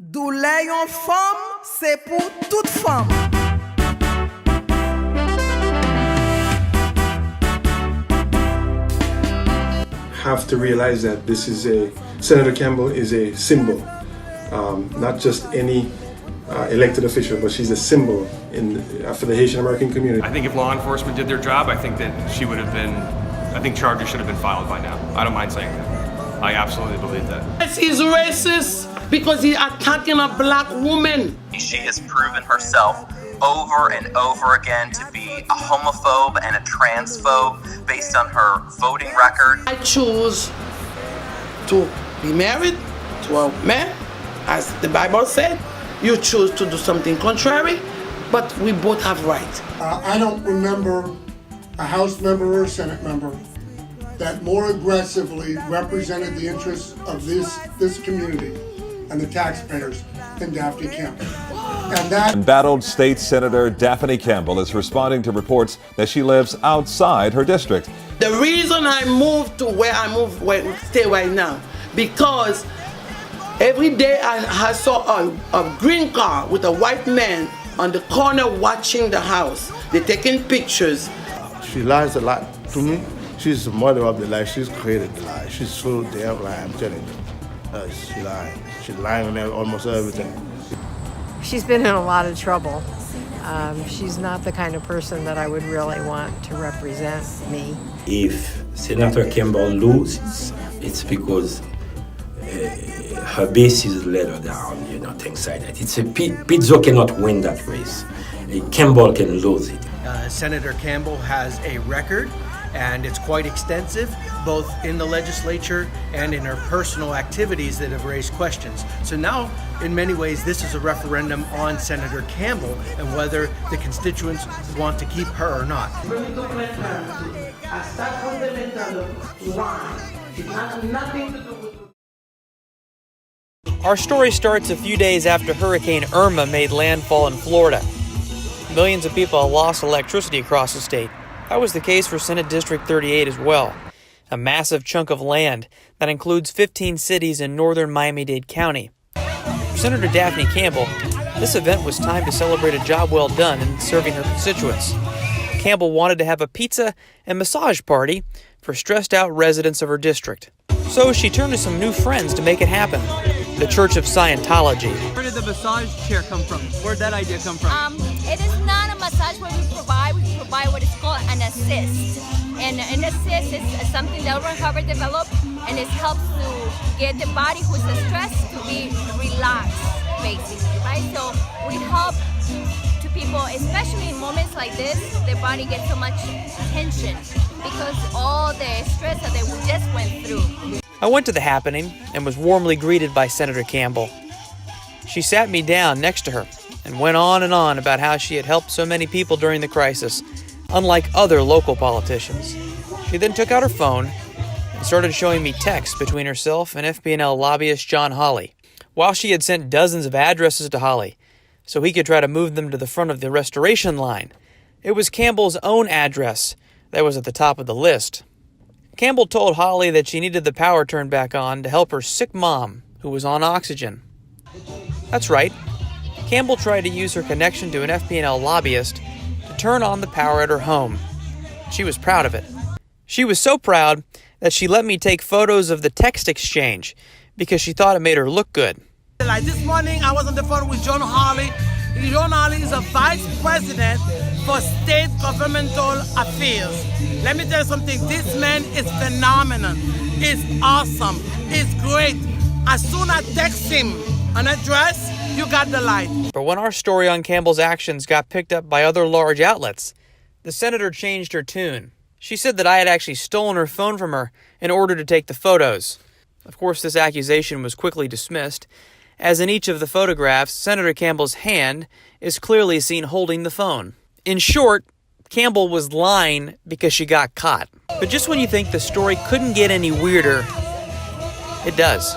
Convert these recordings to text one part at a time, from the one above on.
Douleur yon femme, c'est pour toute femme. Have to realize that this is Senator Campbell is a symbol, not just any elected official, but she's a symbol for the Haitian-American community. I think if law enforcement did their job, I think that she would have been, I think charges should have been filed by now. I don't mind saying that. I absolutely believe that. He's racist because he's attacking a black woman. She has proven herself over and over again to be a homophobe and a transphobe based on her voting record. I choose to be married to a man, as the Bible said. You choose to do something contrary, but we both have rights. I don't remember a House member or a Senate member that more aggressively represented the interests of this community and the taxpayers than Daphne Campbell. Embattled State Senator Daphne Campbell is responding to reports that she lives outside her district. The reason I moved to where I stay right now, because every day I saw a green car with a white man on the corner watching the house. They're taking pictures. She lies a lot to me. She's the mother of the lie. She's created the lie. She's so damn lying, I'm telling you. She lying. She's lying on almost everything. She's been in a lot of trouble. She's not the kind of person that I would really want to represent me. If Senator Campbell loses, it's because her base is let her down, things like that. Pizzo cannot win that race. Campbell can lose it. Senator Campbell has a record, and it's quite extensive, both in the legislature and in her personal activities that have raised questions. So now, in many ways, this is a referendum on Senator Campbell and whether the constituents want to keep her or not. Our story starts a few days after Hurricane Irma made landfall in Florida. Millions of people lost electricity across the state. That was the case for Senate District 38 as well, a massive chunk of land that includes 15 cities in northern Miami-Dade County. For Senator Daphne Campbell, this event was time to celebrate a job well done in serving her constituents. Campbell wanted to have a pizza and massage party for stressed-out residents of her district. So she turned to some new friends to make it happen, the Church of Scientology. Where did the massage chair come from? Where did that idea come from? It is not a massage what we provide what is called an assist. And an assist is something that Robert developed, and it helps to get the body who's stressed to be relaxed, basically, right? So we help to people, especially in moments like this, the body gets so much tension because all the stress that they just went through. I went to the happening and was warmly greeted by Senator Campbell. She sat me down next to her and went on and on about how she had helped so many people during the crisis, unlike other local politicians. She then took out her phone and started showing me texts between herself and FP&L lobbyist John Hawley, while she had sent dozens of addresses to Hawley so he could try to move them to the front of the restoration line. It was Campbell's own address that was at the top of the list. Campbell told Hawley that she needed the power turned back on to help her sick mom, who was on oxygen. That's right. Campbell tried to use her connection to an FP&L lobbyist to turn on the power at her home. She was proud of it. She was so proud that she let me take photos of the text exchange because she thought it made her look good. Like this morning, I was on the phone with John Hawley. John Hawley is a vice president for state governmental affairs. Let me tell you something, this man is phenomenal. He's awesome. He's great. As soon as I text him an address, you got the light. But when our story on Campbell's actions got picked up by other large outlets, the senator changed her tune. She said that I had actually stolen her phone from her in order to take the photos. Of course, this accusation was quickly dismissed, as in each of the photographs, Senator Campbell's hand is clearly seen holding the phone. In short, Campbell was lying because she got caught. But just when you think the story couldn't get any weirder, it does.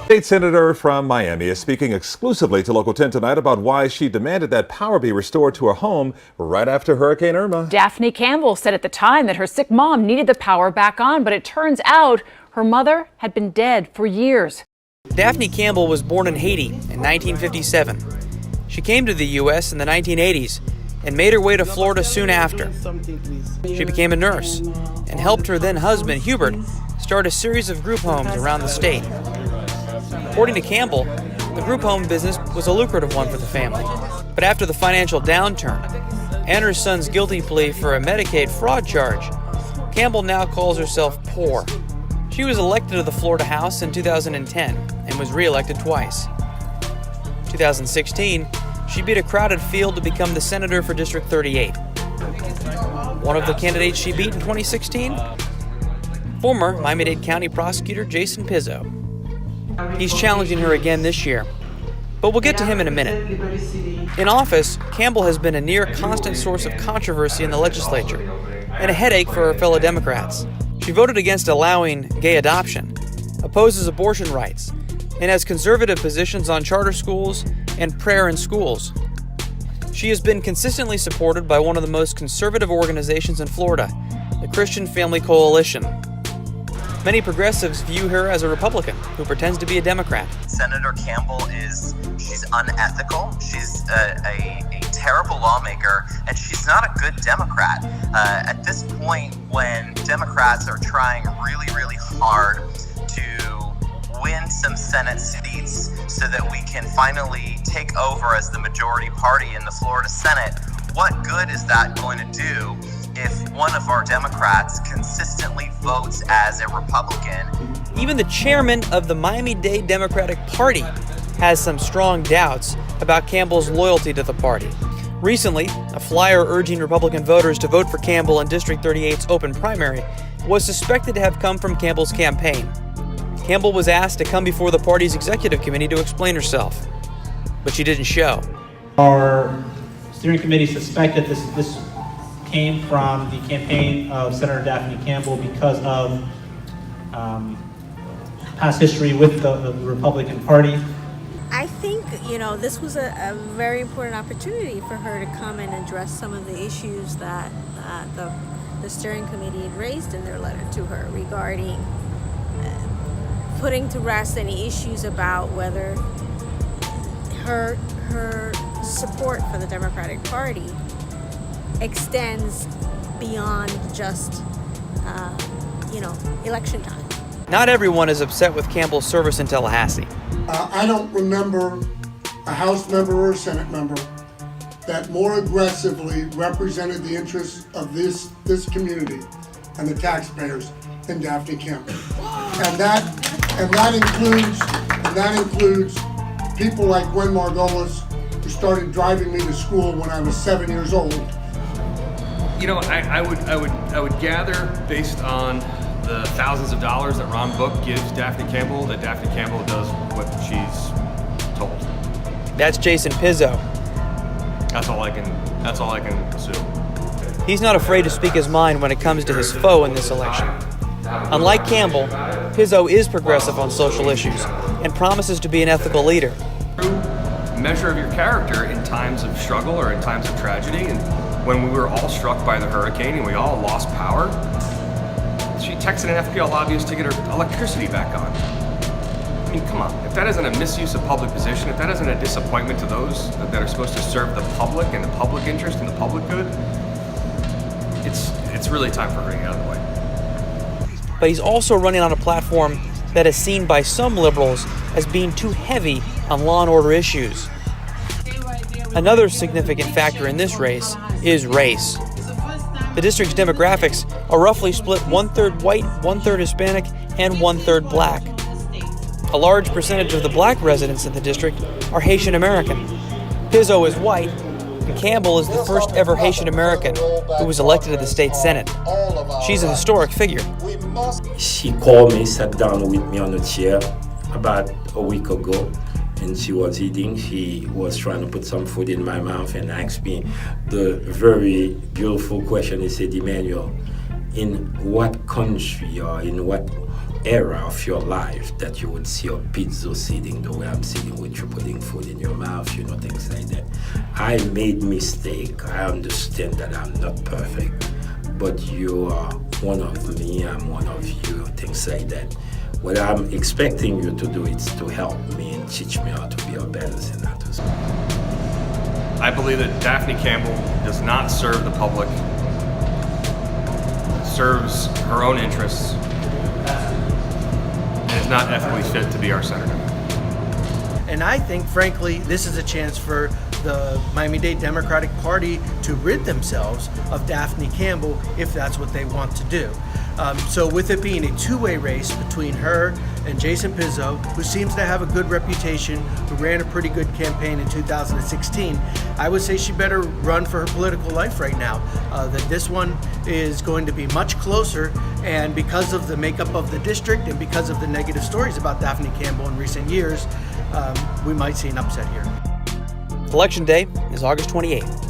State Senator from Miami is speaking exclusively to Local 10 tonight about why she demanded that power be restored to her home right after Hurricane Irma. Daphne Campbell said at the time that her sick mom needed the power back on, but it turns out her mother had been dead for years. Daphne Campbell was born in Haiti in 1957. She came to the U.S. in the 1980s and made her way to Florida soon after. She became a nurse and helped her then husband, Hubert, start a series of group homes around the state. According to Campbell, the group home business was a lucrative one for the family. But after the financial downturn and her son's guilty plea for a Medicaid fraud charge, Campbell now calls herself poor. She was elected to the Florida House in 2010 and was re-elected twice. 2016, she beat a crowded field to become the senator for District 38. One of the candidates she beat in 2016? Former Miami-Dade County prosecutor Jason Pizzo. He's challenging her again this year, but we'll get to him in a minute. In office, Campbell has been a near constant source of controversy in the legislature and a headache for her fellow Democrats. She voted against allowing gay adoption, opposes abortion rights, and has conservative positions on charter schools and prayer in schools. She has been consistently supported by one of the most conservative organizations in Florida, the Christian Family Coalition. Many progressives view her as a Republican who pretends to be a Democrat. Senator Campbell she's unethical, she's a terrible lawmaker, and she's not a good Democrat. At this point, when Democrats are trying really, really hard to win some Senate seats so that we can finally take over as the majority party in the Florida Senate, what good is that going to do if one of our Democrats consistently votes as a Republican? Even the chairman of the Miami-Dade Democratic Party has some strong doubts about Campbell's loyalty to the party. Recently, a flyer urging Republican voters to vote for Campbell in District 38's open primary was suspected to have come from Campbell's campaign. Campbell was asked to come before the party's executive committee to explain herself, but she didn't show. Our steering committee suspected this came from the campaign of Senator Daphne Campbell because of past history with the Republican Party. I think, this was a very important opportunity for her to come and address some of the issues that the steering committee had raised in their letter to her regarding putting to rest any issues about whether her support for the Democratic Party extends beyond just, election time. Not everyone is upset with Campbell's service in Tallahassee. I don't remember a House member or a Senate member that more aggressively represented the interests of this community and the taxpayers than Daphne Campbell. And that includes people like Gwen Margolis, who started driving me to school when I was 7 years old. I would gather, based on the thousands of dollars that Ron Book gives Daphne Campbell, that Daphne Campbell does what she's told. That's Jason Pizzo. That's all I can assume. He's not afraid to speak his mind when it comes to his foe in this election. Unlike Campbell, Pizzo is progressive on social issues and promises to be an ethical leader. Measure of your character in times of struggle or in times of tragedy, and when we were all struck by the hurricane and we all lost power, she texted an FPL lobbyist to get her electricity back on. I mean, come on. If that isn't a misuse of public position, if that isn't a disappointment to those that are supposed to serve the public and the public interest and the public good, it's really time for her to get out of the way. But he's also running on a platform that is seen by some liberals as being too heavy on law and order issues. Another significant factor in this race is race. The district's demographics are roughly split 1/3 white, 1/3 Hispanic, and 1/3 black. A large percentage of the black residents in the district are Haitian-American. Pizzo is white, and Campbell is the first ever Haitian-American who was elected to the state Senate. She's a historic figure. She called me, sat down with me on a chair about a week ago, and she was eating. She was trying to put some food in my mouth and asked me the very beautiful question. He said, Emmanuel, in what country or in what era of your life that you would see a Pizzo sitting the way I'm sitting with you putting food in your mouth, things like that. I made mistake. I understand that I'm not perfect, but you are one of me, I'm one of you, things like that. What I'm expecting you to do is to help me and teach me how to be a better senator. I believe that Daphne Campbell does not serve the public, serves her own interests, and is not ethically fit to be our senator. And I think, frankly, this is a chance for the Miami-Dade Democratic Party to rid themselves of Daphne Campbell if that's what they want to do. So with it being a two-way race between her and Jason Pizzo, who seems to have a good reputation, who ran a pretty good campaign in 2016, I would say she better run for her political life right now. That this one is going to be much closer, and because of the makeup of the district and because of the negative stories about Daphne Campbell in recent years, we might see an upset here. Election day is August 28th.